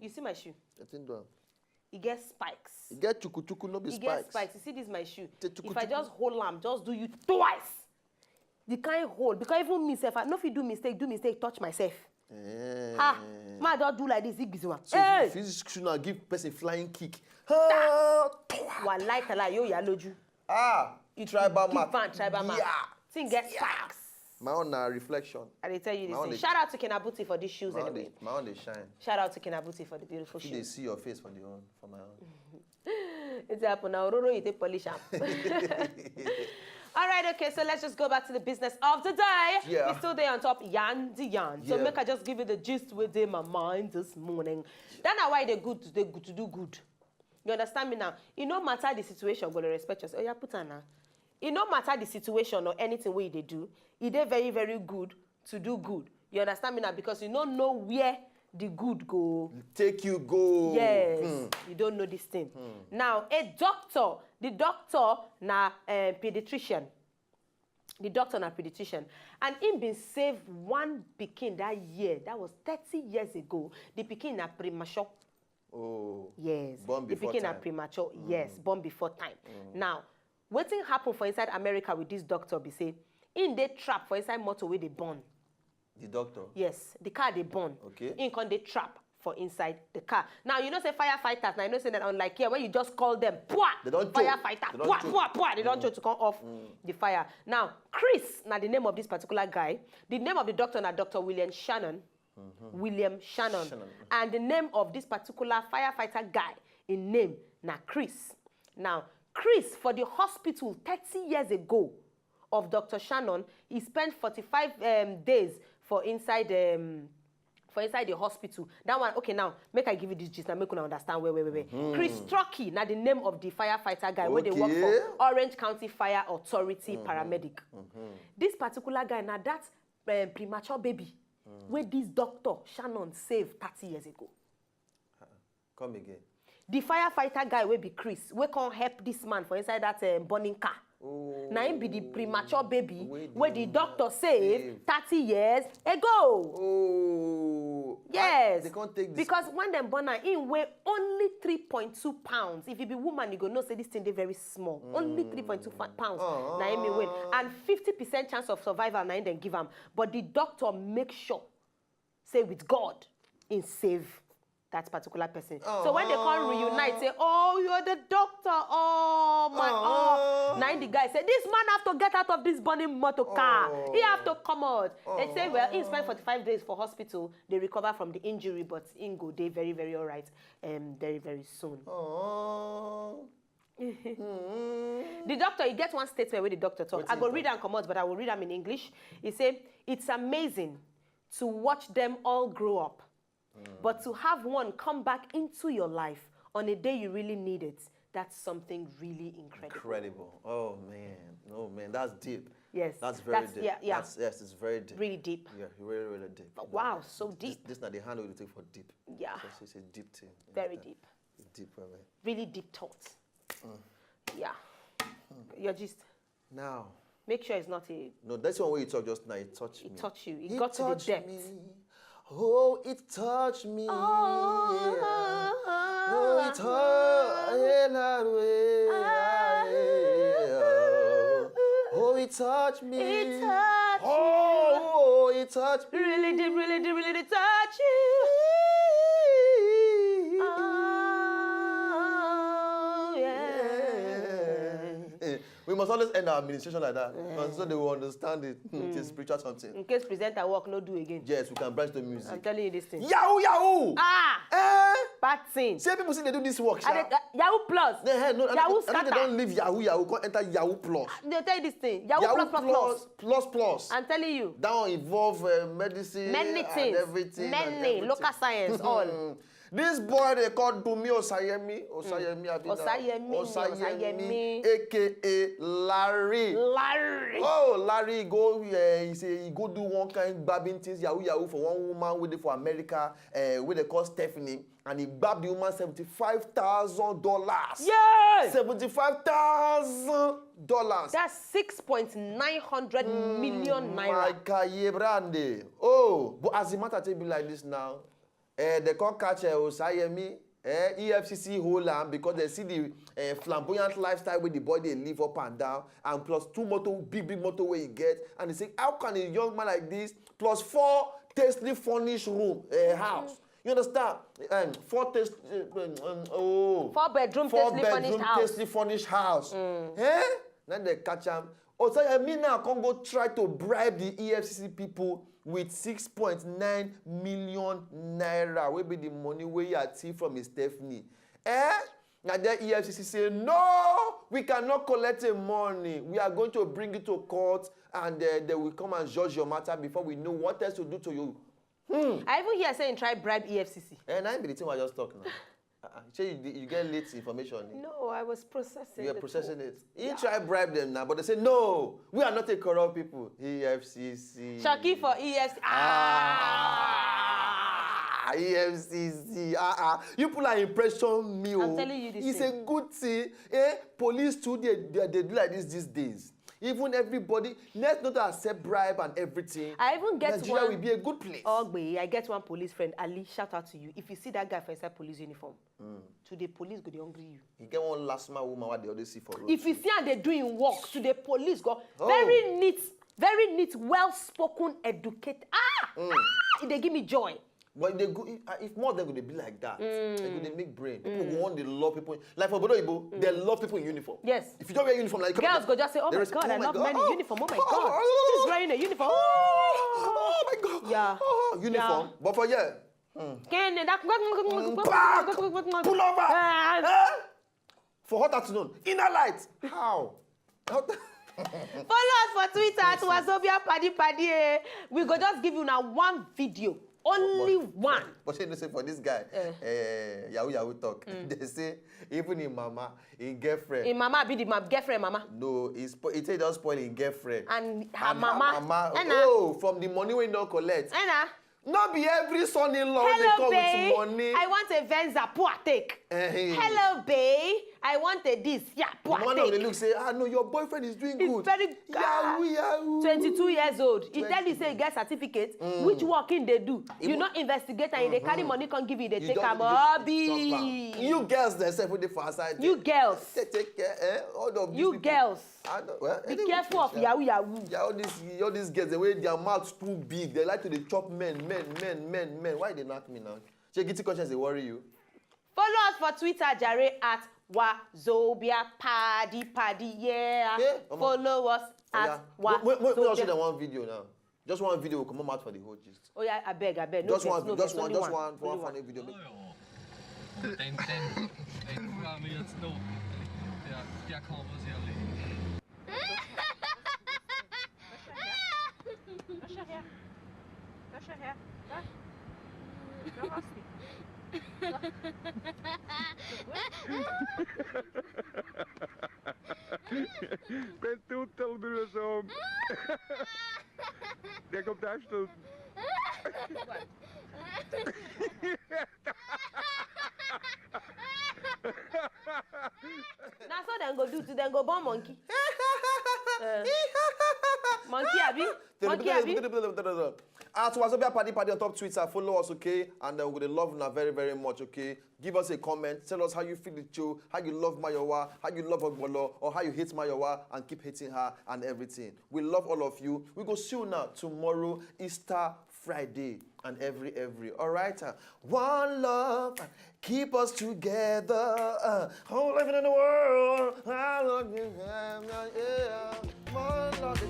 You see my shoe? I think do. It gets spikes. It get chuku, no be spikes. It gets spikes. You see this my shoe? Chuku, if I just hold them, just do you twice. You can't hold. Because even myself, I know if you do mistake, touch myself. Ma don't do like this, So if you should not give person flying kick. Wallahi, yo yaloju. You tribal mark. Tribal mark. Thing get spikes. My own reflection. I did tell you this. Shout out to Kenabuti for these shoes anyway. My own they shine. Shout out to Kenabuti for the beautiful shoes. They see your face for my own. It's happened now. Roro, you take polish up. All right, okay, so let's just go back to the business of the day. Yeah. We're still there on top, yarn. So make I just give you the gist within my mind this morning. That's why they're good to do good. You understand me now? It no matter the situation, go to respect yourself. Oh, yeah, put on now. It no matter the situation or anything way they do, it is very, very good to do good. You understand me now? Because you don't know where the good go. Take you go. Yes. You don't know this thing. Now, a doctor, the doctor na pediatrician. The doctor na pediatrician. And him been saved one pikin that year. That was 30 years ago. The pikin na premature. Oh. Yes. Born before the pikin time. na premature. Yes. Born before time. Now, what thing happen for inside America with this doctor be say, in they trap for inside motor where they born. The doctor? Yes. The car they born. Okay. In con they trap for inside the car. Now, you know say firefighters, now you know say that unlike here, when you just call them, they don't firefighter, they don't choke to come off the fire. Now, Chris, now the name of this particular guy, the name of the doctor now Dr. William Shannon. William Shannon. And the name of this particular firefighter guy, in name, now Chris. Now, Chris, for the hospital 30 years ago of Dr. Shannon, he spent 45 days for inside the hospital. That one, okay, now, make I give you this gist, now make you understand where. Chris Truckee, now the name of the firefighter guy, where they work for Orange County Fire Authority paramedic. This particular guy, now that's premature baby, where this doctor, Shannon, saved 30 years ago. Come again. The firefighter guy will be Chris. We can't help this man for inside that burning car. Now him be the premature baby where the doctor saved 30 years ago. Oh. Yes. They can't take this. Because when them born in weigh only 3.2 pounds. If you be woman, you go know say this thing they very small. Only 3.2 pounds. Now him win. And 50% chance of survival now then give him. But the doctor make sure, say with God, in save that particular person. So when they come reunite, say, oh, you're the doctor. Oh, my, Now the guy say, this man have to get out of this burning motor car. He have to come out. They say, well, he spent 45 days for hospital. They recover from the injury, but in go day very, very all right. Very, very soon. The doctor, he gets one statement where the doctor talks. I go read and come out, but I will read them in English. He said, it's amazing to watch them all grow up. But to have one come back into your life on a day you really need it, that's something really incredible. Oh, man. Oh, man. That's deep. Yes. That's very deep. Yeah. Yes, it's very deep. Really deep. Yeah, really, really deep. But wow, so deep. This is not the handle you take for deep. Yeah. It's a deep thing. Very deep. It's deep, man. Really deep thoughts. Yeah. You're just... Now. Make sure it's not a... No, that's one way you talk just now. It touched me. It touched you. It got to the depth. Me. Oh, it touched me. Oh, it touched Oh, it touched me. It touched oh, it touched me. Really did, really did, really did touch you. Oh, yeah. We must always end our administration like that, so they will understand it. It's spiritual something. In case presenter work, no do again. Yes, we can branch the music. I'm telling you this thing. Yahoo! Bad thing. Say people say they do this work. Yahoo Plus. Yahoo Scatter. They don't leave Yahoo. Can't enter Yahoo Plus. They'll tell you this thing. Yahoo Plus. I'm telling you. That will involve medicine. Many things. And everything. Many. Local science. All. This boy they called Dumi Osayemi, aka Larry. Oh, Larry go he say he go do one kind grabbing things Yahoo for one woman with it for America, where they call Stephanie, and he grabbed the woman $75,000. Yes! $75,000. That's 6.900 million naira. Oh, but as the matter be like this now. They can't catch Osayemi. EFCC hold am because they see the flamboyant lifestyle where the boy they live up and down, and plus 2 big motor where you get, and they say how can a young man like this plus 4 tastefully furnished room house? You understand? 4 bedroom tastefully furnished house. Then they catch him. Osayemi now can't go try to bribe the EFCC people with 6.9 million naira. Where be the money where you see from Miss Stephanie? Now the EFCC say, no, we cannot collect the money. We are going to bring it to court, and they will come and judge your matter before we know what else to do to you. I even hear saying try bribe EFCC. And I'm the thing I just talking now. You get late information. No, I was processing it. You are processing it. You try bribe them now, but they say, no, we are not a corrupt people. EFCC. Shocky for EFCC. EFCC. You people are impression me. I'm telling you this It's thing. a good thing. Police too, they do like this these days. Even everybody, let's not accept bribe and everything. I even get Nigeria one. will be a good place. I get one police friend, Ali, shout out to you. If you see that guy for inside police uniform, to the police go, they hungry you. You get one last man woman what they always see for road. If you see how they doing work, to the police go, Oh. very neat, well-spoken, educated. They give me joy. But they go, if more than they be like that, they make brain. People go on, they love people. Like for Bodo Ibo, they love people in uniform. Yes. If you don't wear uniform, like Girls go just say, oh my God, I love men in uniform. Oh my God, she's wearing a uniform. Oh my God. Yeah. Uniform. Yeah. But for pull over. For hot afternoon, inner light. How? Follow us for Twitter at Wazobia PADI. We go just give you now one video. Only one. But you say for this guy, Yahoo talk. They say even in mama, in girlfriend. In mama be the girlfriend mama. No, he just spoil his girlfriend. And her mama. From the money we don't collect. Not be every son-in-law they come with money. I want a Venza, poor take. Hello, babe. I want a this. Yeah, poor take. They look say, no, your boyfriend is doing good. He's very Yahoo. 22 years old. He tell you say he get certificate. Which working they do? You not investigate and they carry money, can't give you. They take a hobby. You girls themselves put the far side. You girls. Take care. All of you people. Girls. Well, be careful of Yahoo. Yeah, all these girls, the way their mouths too big, they like to chop men. Why they knock me now? Check it, questions they worry you. Follow us for Twitter, Jare at Wazobia PADI. Yeah. Follow us at Wazobia. Wait, show them one video now. Just one video will come out for the whole gist. Oh yeah, I beg. Just one funny video. Pt.2 telebureau. Der kommt da Stunden. Now so then go do to then go born monkey. Monkey abi? At Wazobia PADI on top Twitter, follow us, okay? And we would love you very, very much, okay? Give us a comment, tell us how you feel the show, how you love Mayowa, how you love Ogbolo, or how you hate Mayowa and keep hating her and everything. We love all of you. We go see you now tomorrow, Easter Friday, and every. All right? One love, keep us together. Whole living in the world. I love you. One love.